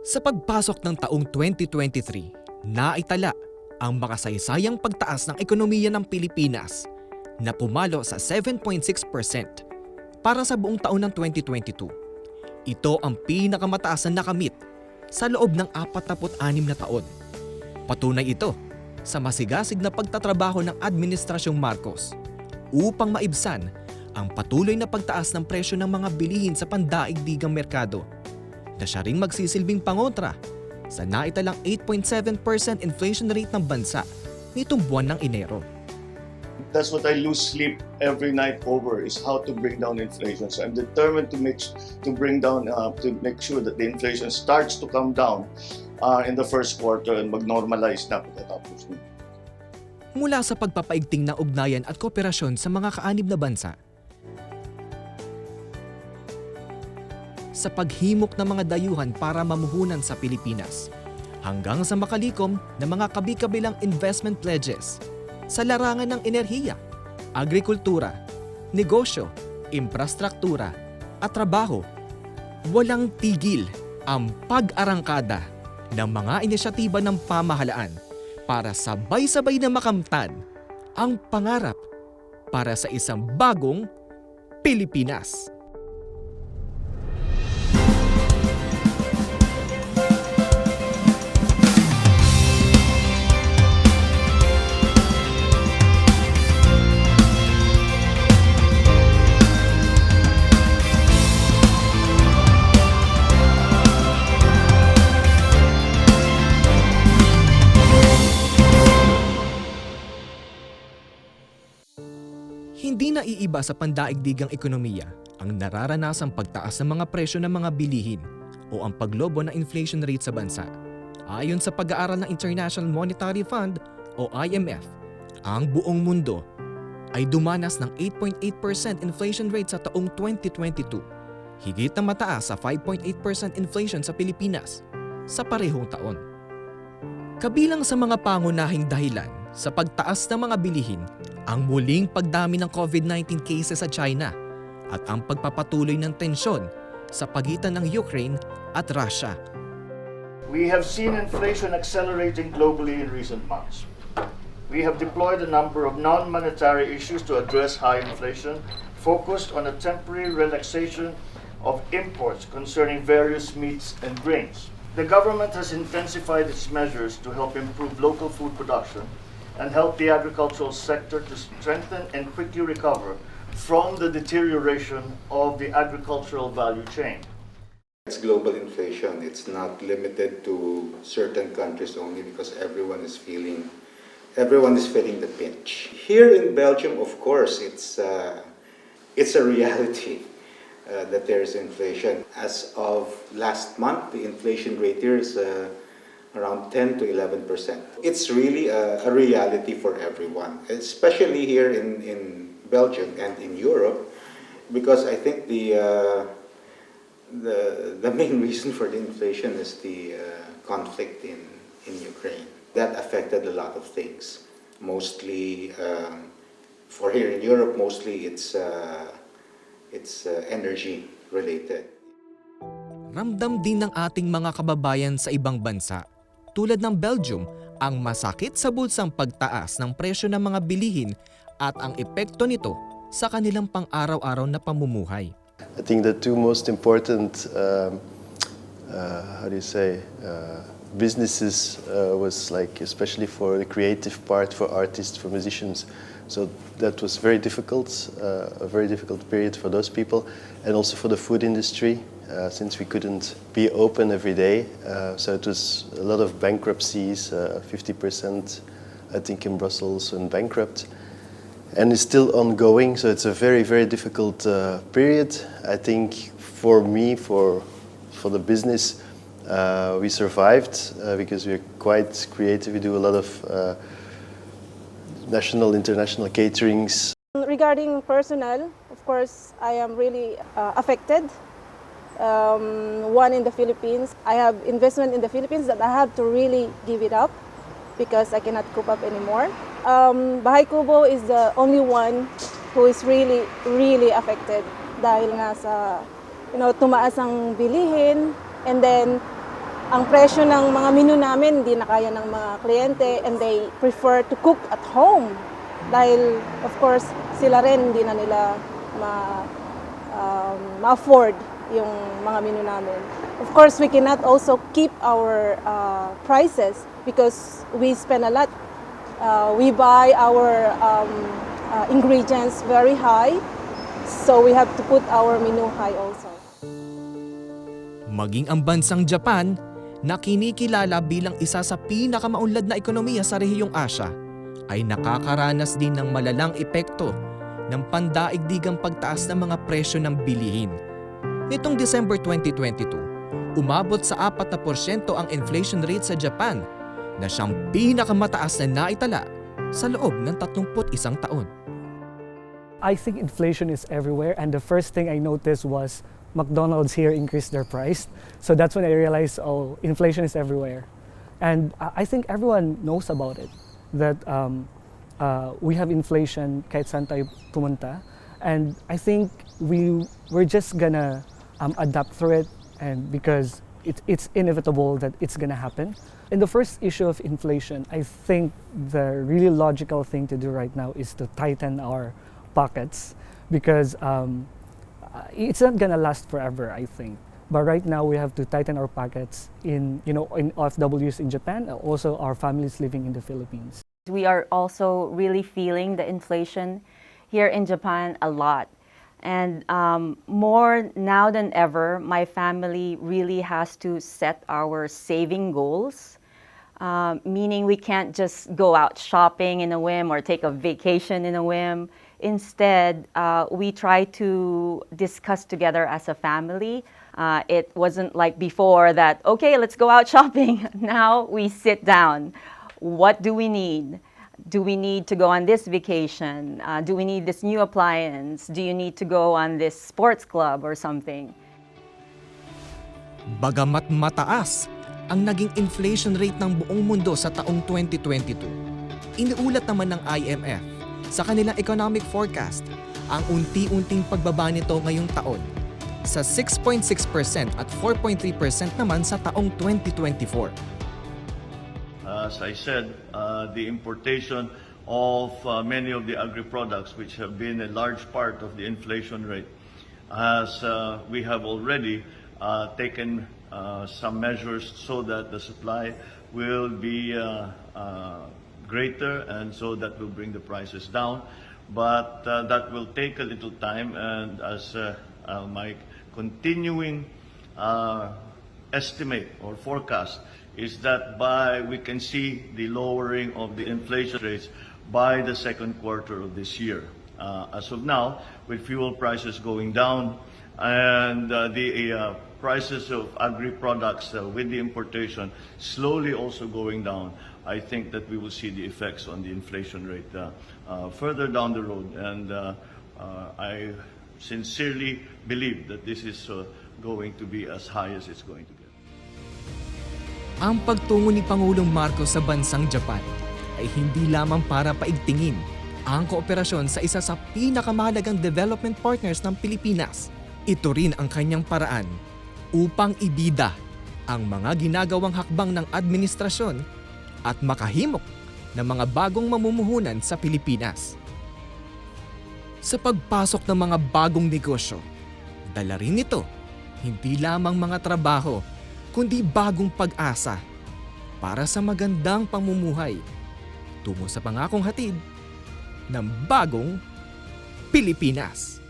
Sa pagpasok ng taong 2023, naitala ang makasaysayang pagtaas ng ekonomiya ng Pilipinas na pumalo sa 7.6% para sa buong taon ng 2022. Ito ang pinakamataas na nakamit sa loob ng 46 na taon. Patunay ito sa masigasig na pagtatrabaho ng Administrasyong Marcos upang maibsan ang patuloy na pagtaas ng presyo ng mga bilihin sa pandaigdigang merkado na siya ring magsisilbing pangontra sa naitalang 8.7% inflation rate ng bansa nitong buwan ng Enero. That's what I lose sleep every night over, is how to bring down inflation. So I'm determined to make sure that the inflation starts to come down in the first quarter and mag-normalize na pagkatapos nito. Mula sa pagpapaigting ng ugnayan at kooperasyon sa mga kaanib na bansa, sa paghimok ng mga dayuhan para mamuhunan sa Pilipinas, hanggang sa makalikom na mga kabi-kabilang investment pledges sa larangan ng enerhiya, agrikultura, negosyo, infrastruktura at trabaho, walang tigil ang pag-arangkada ng mga inisyatiba ng pamahalaan para sabay-sabay na makamtan ang pangarap para sa isang bagong Pilipinas. Hindi naiiba sa pandaigdigang ekonomiya ang nararanasang pagtaas ng mga presyo ng mga bilihin o ang paglobo ng inflation rate sa bansa. Ayon sa pag-aaral ng International Monetary Fund o IMF, ang buong mundo ay dumanas ng 8.8% inflation rate sa taong 2022, higit na mataas sa 5.8% inflation sa Pilipinas sa parehong taon. Kabilang sa mga pangunahing dahilan sa pagtaas ng mga bilihin ang muling pagdami ng COVID-19 cases sa China at ang pagpapatuloy ng tensyon sa pagitan ng Ukraine at Russia. We have seen inflation accelerating globally in recent months. We have deployed a number of non-monetary issues to address high inflation, focused on a temporary relaxation of imports concerning various meats and grains. The government has intensified its measures to help improve local food production and help the agricultural sector to strengthen and quickly recover from the deterioration of the agricultural value chain. It's global inflation. It's not limited to certain countries only because everyone is feeling the pinch. Here in Belgium, of course, it's a reality that there is inflation. As of last month, the inflation rate here is around 10 to 11%. It's really a reality for everyone, especially here in Belgium and in Europe, because I think the main reason for the inflation is the conflict in Ukraine. That affected a lot of things. Mostly, for here in Europe, mostly it's energy related. Ramdam din ng ating mga kababayan sa ibang bansa, tulad ng Belgium, ang masakit sa bulsang pagtaas ng presyo ng mga bilihin at ang epekto nito sa kanilang pang-araw-araw na pamumuhay. I think the two most important, businesses was like, especially for the creative part, for artists, for musicians. So that was very difficult, a very difficult period for those people, and also for the food industry, since we couldn't be open every day. So it was a lot of bankruptcies, 50% I think in Brussels went bankrupt. And it's still ongoing, so it's a very, very difficult period. I think for me, for the business, we survived because we're quite creative. We do a lot of national, international caterings. Regarding personnel, of course, I am really affected. One in the Philippines. I have investment in the Philippines that I have to really give it up because I cannot cope up anymore. Bahay Kubo is the only one who is really, really affected dahil nga sa, tumaas ang bilihin, and then ang presyo ng mga menu namin hindi na kaya ng mga kliyente and they prefer to cook at home. Dahil, of course, sila rin hindi na nila ma-afford yung mga menu namin. Of course, we cannot also keep our prices because we spend a lot. We buy our ingredients very high, so we have to put our menu high also. Maging ang bansang Japan na kinikilala bilang isa sa pinakamaunlad na ekonomiya sa rehiyong Asya ay nakakaranas din ng malalang epekto ng pandaigdigang pagtaas ng mga presyo ng bilihin. Nitong December 2022, umabot sa 4% ang inflation rate sa Japan na siyang pinakamataas na naitala sa loob ng 31 taon. I think inflation is everywhere, and the first thing I noticed was McDonald's here increased their price. So that's when I realized, oh, inflation is everywhere. And I think everyone knows about it, that we have inflation kahit saan tayo pumunta. And I think we're just gonna adapt through it, and because it's inevitable that it's gonna happen. In the first issue of inflation, I think the really logical thing to do right now is to tighten our pockets, because it's not gonna last forever, I think. But right now we have to tighten our pockets in OFWs in Japan, and also our families living in the Philippines. We are also really feeling the inflation here in Japan a lot. And more now than ever, my family really has to set our saving goals. Meaning we can't just go out shopping in a whim or take a vacation in a whim. Instead, we try to discuss together as a family. It wasn't like before that, okay, let's go out shopping. Now we sit down. What do we need? Do we need to go on this vacation? Do we need this new appliance? Do you need to go on this sports club or something? Bagamat mataas ang naging inflation rate ng buong mundo sa taong 2022, iniulat naman ng IMF sa kanilang economic forecast ang unti-unting pagbaba nito ngayong taon sa 6.6% at 4.3% naman sa taong 2024. As I said, the importation of many of the agri-products, which have been a large part of the inflation rate, we have already taken some measures so that the supply will be greater, and so that will bring the prices down. But that will take a little time, and as my continuing estimate or forecast is that we can see the lowering of the inflation rates by the second quarter of this year. As of now, with fuel prices going down and the prices of agri-products with the importation slowly also going down, I think that we will see the effects on the inflation rate further down the road. And I sincerely believe that this is going to be as high as it's going to get. Ang pagtungo ni Pangulong Marcos sa bansang Japan ay hindi lamang para paigtingin ang kooperasyon sa isa sa pinakamahalagang development partners ng Pilipinas. Ito rin ang kanyang paraan upang ibida ang mga ginagawang hakbang ng administrasyon at makahimok ng mga bagong mamumuhunan sa Pilipinas. Sa pagpasok ng mga bagong negosyo, dala rin ito hindi lamang mga trabaho, kundi bagong pag-asa para sa magandang pamumuhay tungo sa pangakong hatid ng bagong Pilipinas.